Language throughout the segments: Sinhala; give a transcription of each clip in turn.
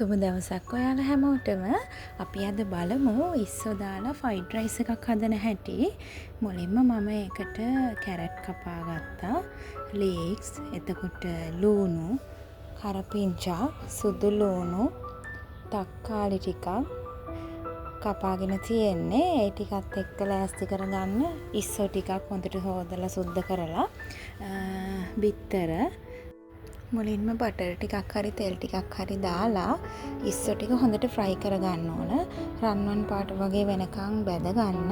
සුබ දවසක් ඔයාලා හැමෝටම. අපි අද බලමු ඉස්සෝ දාලා ෆ්‍රයිඩ් රයිස් එකක් හදන හැටි. මුලින්ම මම ඒකට කැරට් කපා ගත්තා. ලීක්ස්, එතකොට ලූණු, කරපිංචා, සුදු ලූණු, තක්කාලි ටිකක් කපාගෙන තියෙන්නේ. ඒ ටිකත් එක්ක ලෑස්ති කරගන්න ඉස්සෝ ටිකක් හොඳට හොදලා සුද්ධ කරලා බිත්තර මුලින්ම බටර් ටිකක් හරි තෙල් ටිකක් හරි දාලා ඉස්සෝ ටික හොඳට ෆ්‍රයි කරගන්න ඕන. රන්වන් පාට වගේ වෙනකන් බැදගන්න.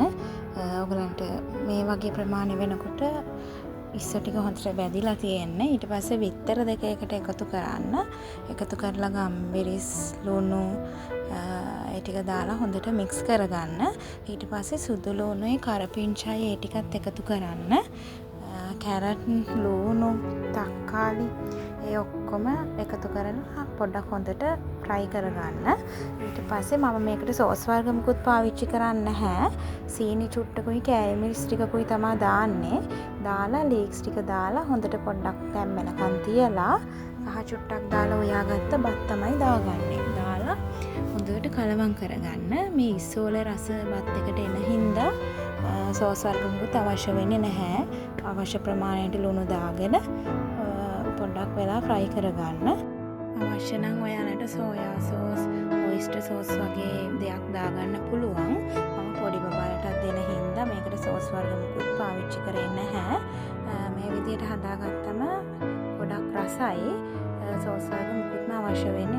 ඔයගලන්ට මේ වගේ ප්‍රමාණය වෙනකොට ඉස්සෝ ටික හොඳට බැදිලා තියෙන්නේ. ඊට පස්සේ බිත්තර දෙක එකට එකතු කරන්න. එකතු කරලා ගම්බිරිස් ලුණු ඒ ටික දාලා හොඳට මික්ස් කරගන්න. ඊට පස්සේ සුදු ලුණුයි කරපිංචායි ඒ ටිකත් එකතු කරන්න. කැරට් ලුණු තක්කාලි ඒ ඔක්කොම එකතු කරලා පොඩ්ඩක් හොඳට ෆ්‍රයි කරගන්න. ඊට පස්සේ මම මේකට සෝස් වර්ග මුකුත් පාවිච්චි කරන්නේ නැහැ. සීනි චුට්ටකුයි කෑලි මිරිස් ටිකකුයි තමයි දාන්නේ. දාලා ලීක්ස් ටික දාලා හොඳට පොඩ්ඩක් තැම්බෙනකන් තියලා කහ චුට්ටක් දාලා උයාගත්ත බත් තමයි දාගන්නේ. දාලා හොඳට කලවම් කරගන්න. මේ ඉස්සෝල රස බත් එකට එන හින්දා සෝස් වර්ග මුකුත් අවශ්‍ය වෙන්නේ නැහැ. අවශ්‍ය ප්‍රමාණයට ලුණු දාගෙන පොඩ්ඩක් වෙලා ෆ්‍රයි කරගන්න. අවශ්‍ය නම් ඔයාලට සෝයා සෝස්, ඔයිස්ටර් සෝස් වගේ දෙයක් දාගන්න පුළුවන්. මම පොඩි බබාලටත් දෙන හින්දා මේකට සෝස් වර්ග මුකුත් පාවිච්චි කරන්නේ නැහැ. මේ විදිහට හදාගත්තම ගොඩක් රසයි. සෝස් වර්ග මුකුත්ම අවශ්‍ය වෙන්නේ